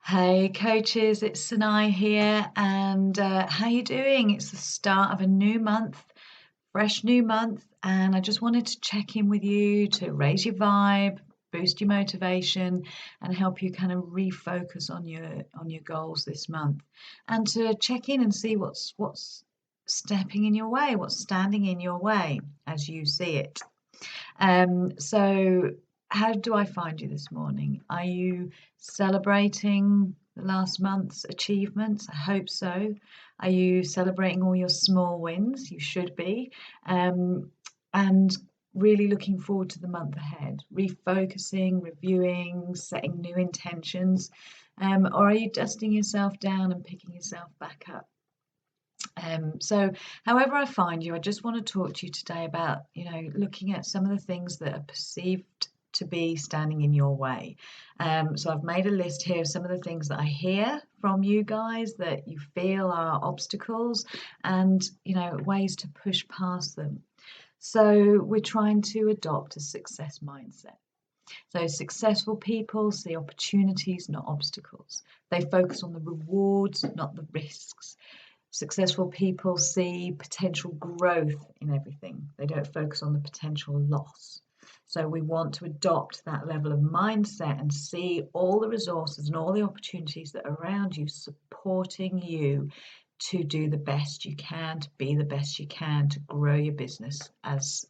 Hey coaches, it's Sanai here, and how you doing? It's the start of a new month, fresh new month, and I just wanted to check in with you to raise your vibe, boost your motivation, and help you kind of refocus on your goals this month, and to check in and see what's stepping in your way, what's standing in your way as you see it. So how do I find you this morning? Are you celebrating the last month's achievements? I hope so. Are you celebrating all your small wins? You should be. And really looking forward to the month ahead, refocusing, reviewing, setting new intentions. Or are you dusting yourself down and picking yourself back up? So however I find you, I just want to talk to you today about, looking at some of the things that are perceived to be standing in your way. So I've made a list here of some of the things that I hear from you guys that you feel are obstacles and, ways to push past them. So we're trying to adopt a success mindset. So successful people see opportunities, not obstacles. They focus on the rewards, not the risks. Successful people see potential growth in everything. They don't focus on the potential loss. So we want to adopt that level of mindset and see all the resources and all the opportunities that are around you supporting you to do the best you can, to be the best you can, to grow your business as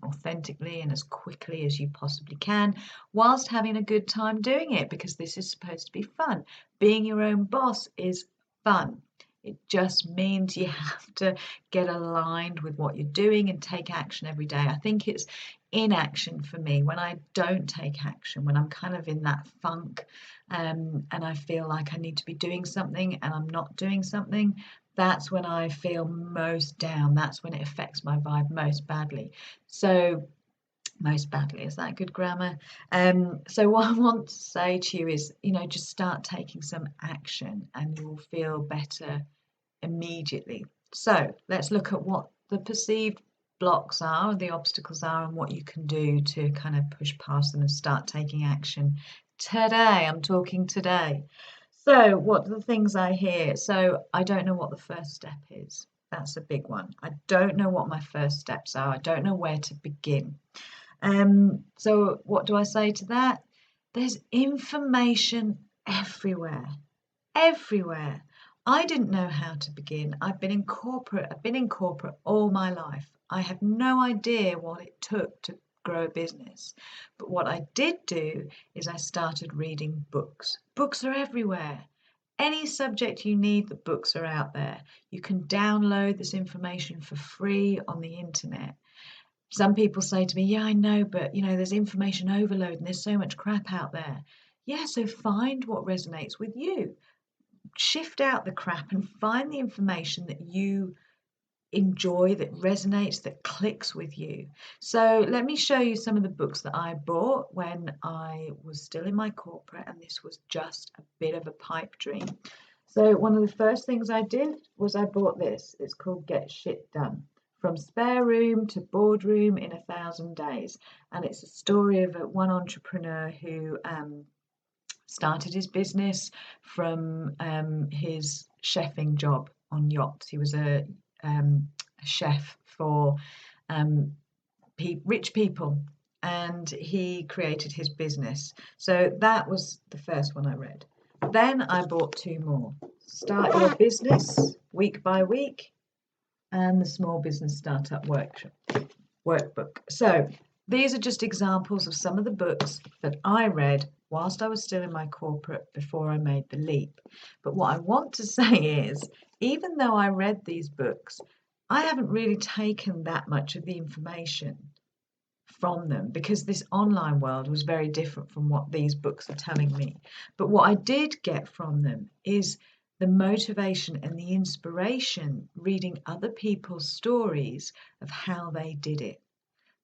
authentically and as quickly as you possibly can, whilst having a good time doing it, because this is supposed to be fun. Being your own boss is fun. It just means you have to get aligned with what you're doing and take action every day. I think it's inaction for me when I don't take action, when I'm kind of in that funk, and I feel like I need to be doing something and I'm not doing something. That's when I feel most down. That's when it affects my vibe most badly. So, most badly, is that good grammar? So what I want to say to you is, just start taking some action and you will feel better immediately. So let's look at what the perceived blocks are, the obstacles are, and what you can do to kind of push past them and start taking action today. I'm talking today. So, what are the things I hear? So, I don't know what the first step is. That's a big one. I don't know what my first steps are. I don't know where to begin. So what do I say to that? There's information everywhere, everywhere. I didn't know how to begin. I've been in corporate all my life. I had no idea what it took to grow a business. But what I did do is I started reading books. Books are everywhere. Any subject you need, the books are out there. You can download this information for free on the internet. Some people say to me, yeah, I know, but there's information overload and there's so much crap out there. Yeah, so find what resonates with you. Shift out the crap and find the information that you enjoy, that resonates, that clicks with you. So let me show you some of the books that I bought when I was still in my corporate, and this was just a bit of a pipe dream. So one of the first things I did was I bought this. It's called Get Shit Done. From spare room to boardroom in 1,000 days. And it's a story of one entrepreneur who started his business from his chefing job on yachts. He was a chef for rich people, and he created his business. So that was the first one I read. Then I bought two more. Start Your Business Week by Week and the Small Business Startup Workbook. So these are just examples of some of the books that I read whilst I was still in my corporate before I made the leap. But what I want to say is, even though I read these books, I haven't really taken that much of the information from them because this online world was very different from what these books are telling me. But what I did get from them is the motivation and the inspiration reading other people's stories of how they did it.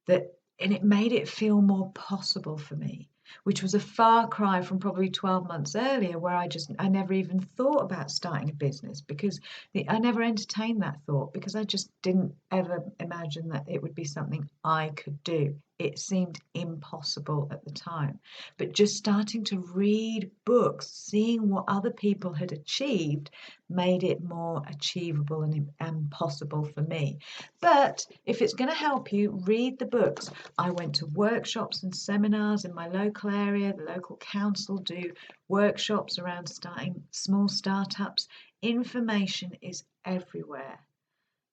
And it made it feel more possible for me, which was a far cry from probably 12 months earlier, where I never even thought about starting a business because I never entertained that thought because I just didn't ever imagine that it would be something I could do. It seemed impossible at the time. But just starting to read books, seeing what other people had achieved, made it more achievable and possible for me. But if it's going to help you, read the books. I went to workshops and seminars in my local area. The local council do workshops around starting small startups. Information is everywhere.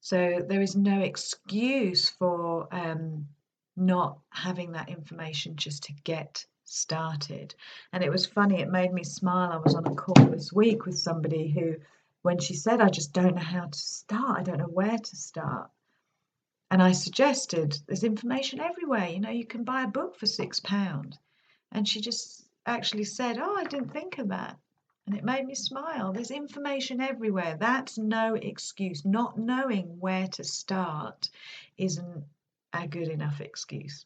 So there is no excuse for not having that information just to get started. And it was funny, it made me smile. I was on a call this week with somebody who, when she said, I just don't know how to start, I don't know where to start. And I suggested there's information everywhere. You can buy a book for £6. And she just actually said, oh, I didn't think of that. And it made me smile. There's information everywhere. That's no excuse. Not knowing where to start isn't a good enough excuse.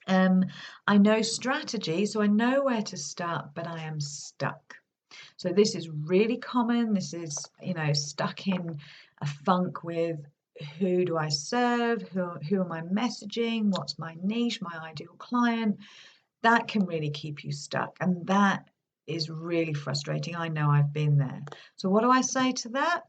I know strategy, so I know where to start, but I am stuck. So this is really common. This is, stuck in a funk with who do I serve? Who am I messaging? What's my niche, my ideal client? That can really keep you stuck. And that is really frustrating. I know I've been there. So what do I say to that?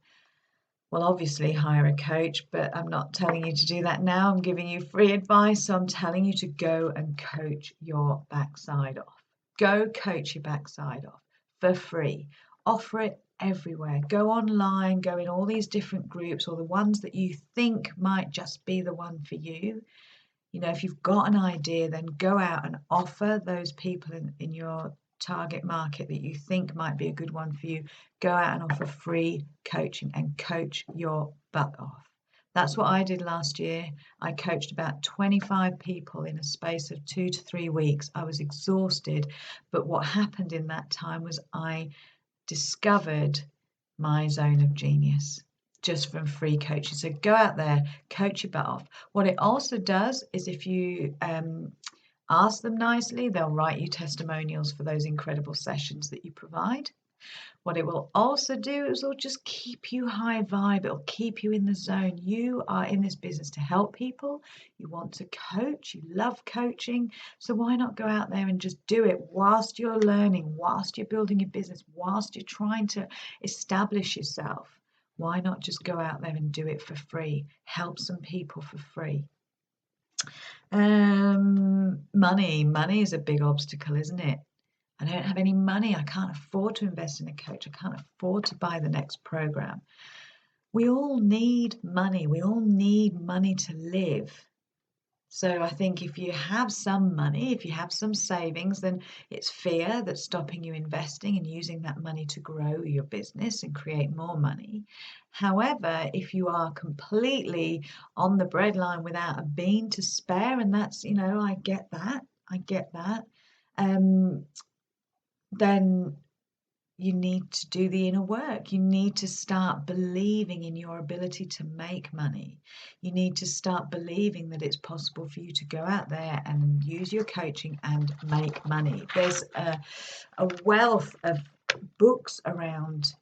Well, obviously hire a coach, but I'm not telling you to do that now. I'm giving you free advice. So I'm telling you to go and coach your backside off. Go coach your backside off for free. Offer it everywhere. Go online, go in all these different groups, or the ones that you think might just be the one for you. If you've got an idea, then go out and offer those people in your target market that you think might be a good one for you. Go out and offer free coaching and coach your butt off. That's what I did last year. I coached about 25 people in a space of 2 to 3 weeks. I was exhausted, but what happened in that time was I discovered my zone of genius just from free coaching. So go out there, coach your butt off. What it also does is if you ask them nicely, they'll write you testimonials for those incredible sessions that you provide. What it will also do is it'll just keep you high vibe. It'll keep you in the zone. You are in this business to help people. You want to coach. You love coaching. So why not go out there and just do it whilst you're learning, whilst you're building your business, whilst you're trying to establish yourself? Why not just go out there and do it for free? Help some people for free. Money is a big obstacle, isn't it? I don't have any money. I can't afford to invest in a coach. I can't afford to buy the next program. We all need money. We all need money to live. So I think if you have some money, if you have some savings, then it's fear that's stopping you investing and using that money to grow your business and create more money. However, if you are completely on the breadline without a bean to spare, and that's, I get that, then you need to do the inner work. You need to start believing in your ability to make money. You need to start believing that it's possible for you to go out there and use your coaching and make money. There's a wealth of books around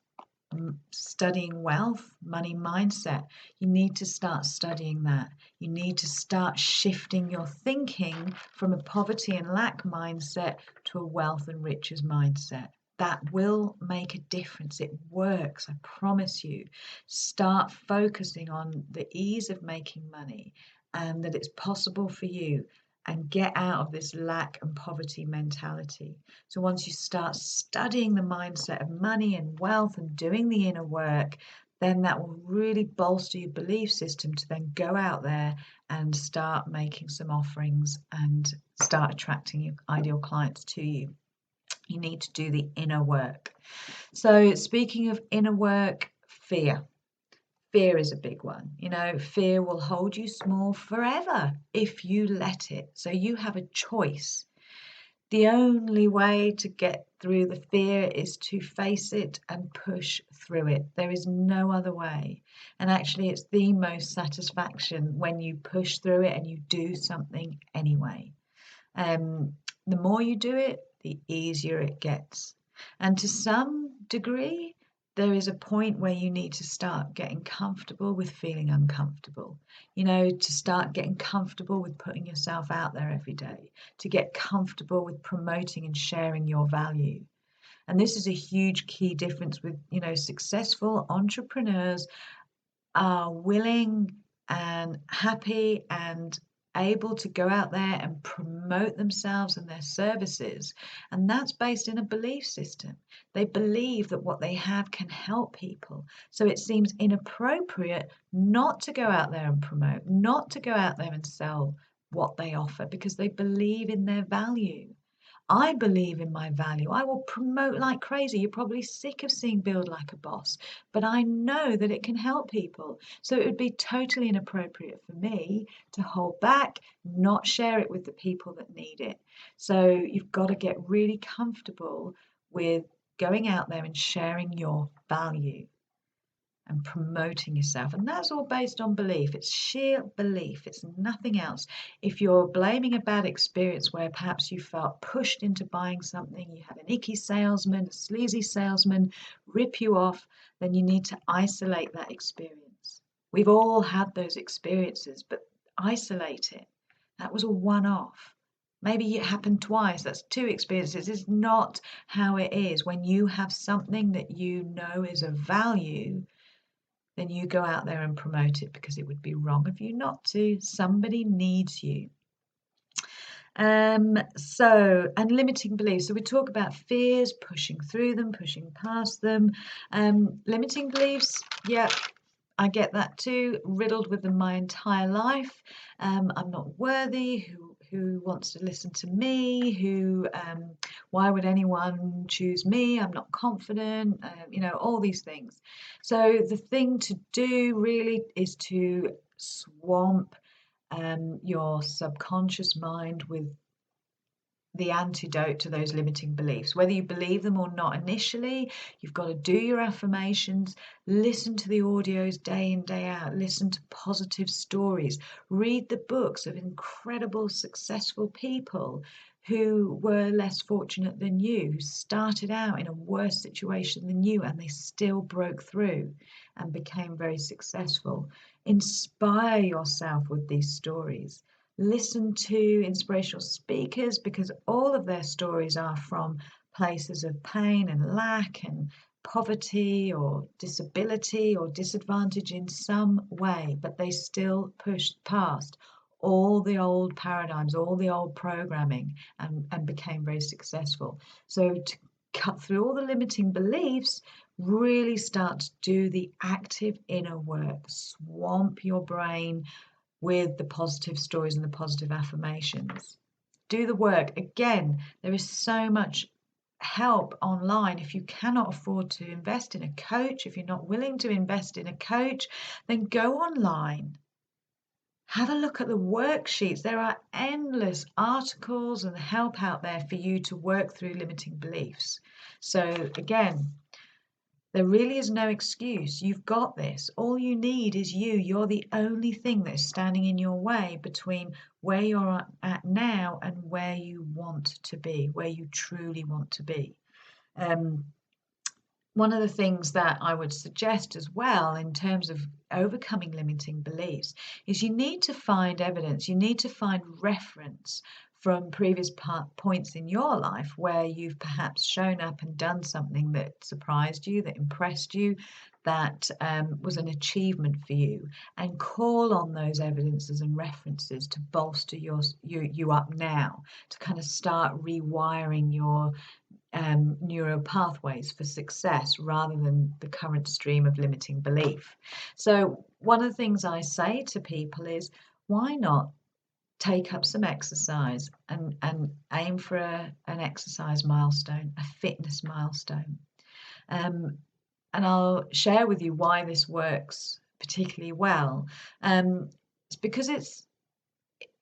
studying wealth, money mindset. You need to start studying that. You need to start shifting your thinking from a poverty and lack mindset to a wealth and riches mindset. That will make a difference. It works, I promise you. Start focusing on the ease of making money and that it's possible for you, and get out of this lack and poverty mentality. So once you start studying the mindset of money and wealth and doing the inner work, then that will really bolster your belief system to then go out there and start making some offerings and start attracting your ideal clients to you. You need to do the inner work. So speaking of inner work, fear. Fear is a big one. Fear will hold you small forever if you let it. So you have a choice. The only way to get through the fear is to face it and push through it. There is no other way. And actually, it's the most satisfaction when you push through it and you do something anyway. The more you do it, the easier it gets. And to some degree, there is a point where you need to start getting comfortable with feeling uncomfortable. To start getting comfortable with putting yourself out there every day, to get comfortable with promoting and sharing your value. And this is a huge key difference with, successful entrepreneurs are willing and happy and able to go out there and promote themselves and their services. And that's based in a belief system. They believe that what they have can help people. So it seems inappropriate not to go out there and promote, not to go out there and sell what they offer because they believe in their value. I believe in my value. I will promote like crazy. You're probably sick of seeing Build Like a Boss, but I know that it can help people. So it would be totally inappropriate for me to hold back, not share it with the people that need it. So you've got to get really comfortable with going out there and sharing your value and promoting yourself. And that's all based on belief. It's sheer belief, it's nothing else. If you're blaming a bad experience where perhaps you felt pushed into buying something, you had an icky salesman, a sleazy salesman rip you off, then you need to isolate that experience. We've all had those experiences, but isolate it. That was a one off. Maybe it happened twice. That's two experiences. It's not how it is. When you have something that you know is of value, then you go out there and promote it because it would be wrong of you not to. Somebody needs you. And limiting beliefs. So we talk about fears, pushing through them, pushing past them. Limiting beliefs, yeah, I get that too, riddled with them my entire life. I'm not worthy. Who wants to listen to me? Why would anyone choose me? I'm not confident. All these things. So the thing to do really is to swamp your subconscious mind with the antidote to those limiting beliefs. Whether you believe them or not initially, you've got to do your affirmations, listen to the audios day in, day out, listen to positive stories, read the books of incredible, successful people who were less fortunate than you, who started out in a worse situation than you, and they still broke through and became very successful. Inspire yourself with these stories. Listen to inspirational speakers because all of their stories are from places of pain and lack and poverty or disability or disadvantage in some way, but they still pushed past all the old paradigms, all the old programming, and became very successful. So to cut through all the limiting beliefs, really start to do the active inner work, swamp your brain with the positive stories and the positive affirmations. Do the work. Again, there is so much help online. If you cannot afford to invest in a coach, if you're not willing to invest in a coach, then go online. Have a look at the worksheets. There are endless articles and help out there for you to work through limiting beliefs. So again, there really is no excuse. You've got this. All you need is you. You're the only thing that is standing in your way between where you're at now and where you want to be, where you truly want to be. One of the things that I would suggest as well in terms of overcoming limiting beliefs is you need to find evidence, you need to find reference from previous points in your life where you've perhaps shown up and done something that surprised you, that impressed you, that was an achievement for you, and call on those evidences and references to bolster you up now, to kind of start rewiring your neural pathways for success rather than the current stream of limiting belief. So one of the things I say to people is, why not take up some exercise and aim for an exercise milestone, a fitness milestone. And I'll share with you why this works particularly well. It's because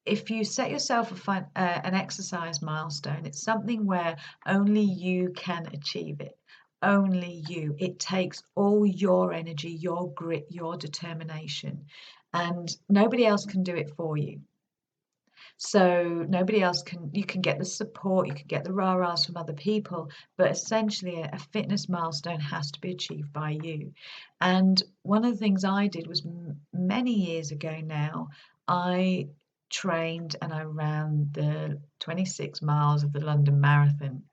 if you set yourself an exercise milestone, it's something where only you can achieve it. Only you. It takes all your energy, your grit, your determination, and nobody else can do it for you. So nobody else can, you can get the support, you can get the rah-rahs from other people, but essentially a fitness milestone has to be achieved by you. And one of the things I did was many years ago now, I trained and I ran the 26 miles of the London Marathon.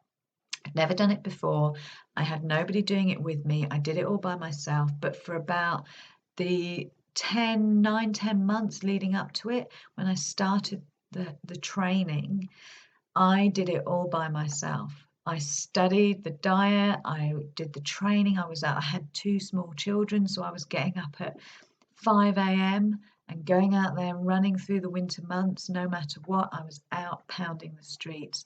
I'd never done it before. I had nobody doing it with me. I did it all by myself. But for about the 10 months leading up to it, when I started the training, I did it all by myself. I studied the diet, I did the training, I was out, I had two small children, so I was getting up at 5 a.m. and going out there and running through the winter months, no matter what. I was out pounding the streets,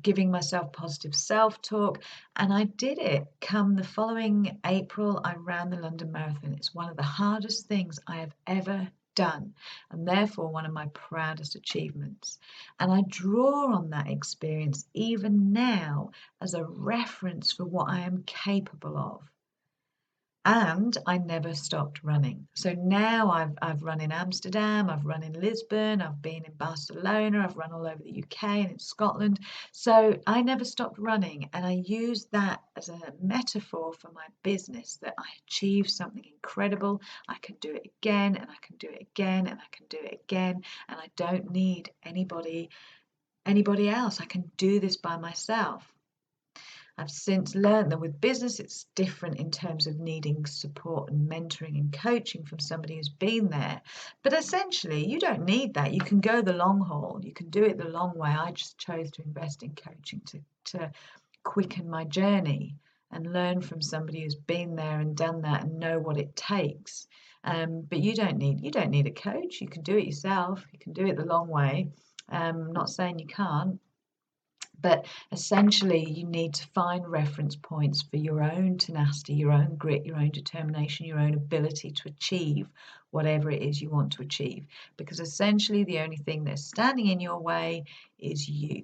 giving myself positive self-talk, and I did it. Come the following April, I ran the London Marathon. It's one of the hardest things I have ever done, and therefore one of my proudest achievements. And I draw on that experience even now as a reference for what I am capable of. And I never stopped running. So now I've run in Amsterdam, I've run in Lisbon, I've been in Barcelona, I've run all over the UK and in Scotland. So I never stopped running, and I use that as a metaphor for my business, that I achieved something incredible. I can do it again, and I can do it again, and I can do it again, and I don't need anybody else. I can do this by myself. I've since learned that with business, it's different in terms of needing support and mentoring and coaching from somebody who's been there. But essentially, you don't need that. You can go the long haul. You can do it the long way. I just chose to invest in coaching to quicken my journey and learn from somebody who's been there and done that and know what it takes. But you don't need a coach. You can do it yourself. You can do it the long way. I'm not saying you can't. But essentially, you need to find reference points for your own tenacity, your own grit, your own determination, your own ability to achieve whatever it is you want to achieve. Because essentially, the only thing that's standing in your way is you.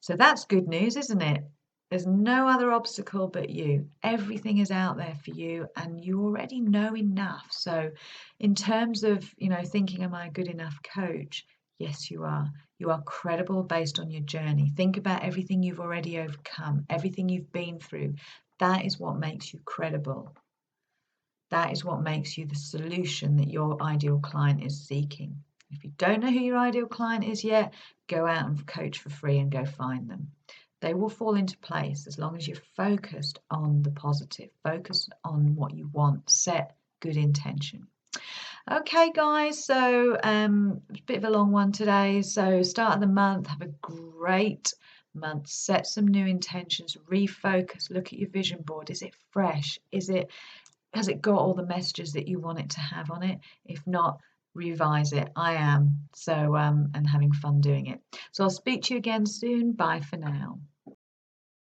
So that's good news, isn't it? There's no other obstacle but you. Everything is out there for you, and you already know enough. So, in terms of, thinking, am I a good enough coach? Yes, you are. You are credible based on your journey. Think about everything you've already overcome, everything you've been through. That is what makes you credible. That is what makes you the solution that your ideal client is seeking. If you don't know who your ideal client is yet, go out and coach for free and go find them. They will fall into place as long as you're focused on the positive, focused on what you want, set good intention. Okay, guys, so it's a bit of a long one today. So start of the month, have a great month, set some new intentions, refocus, look at your vision board. Is it fresh? Has it got all the messages that you want it to have on it? If not, revise it. I am. So and having fun doing it. So I'll speak to you again soon. Bye for now.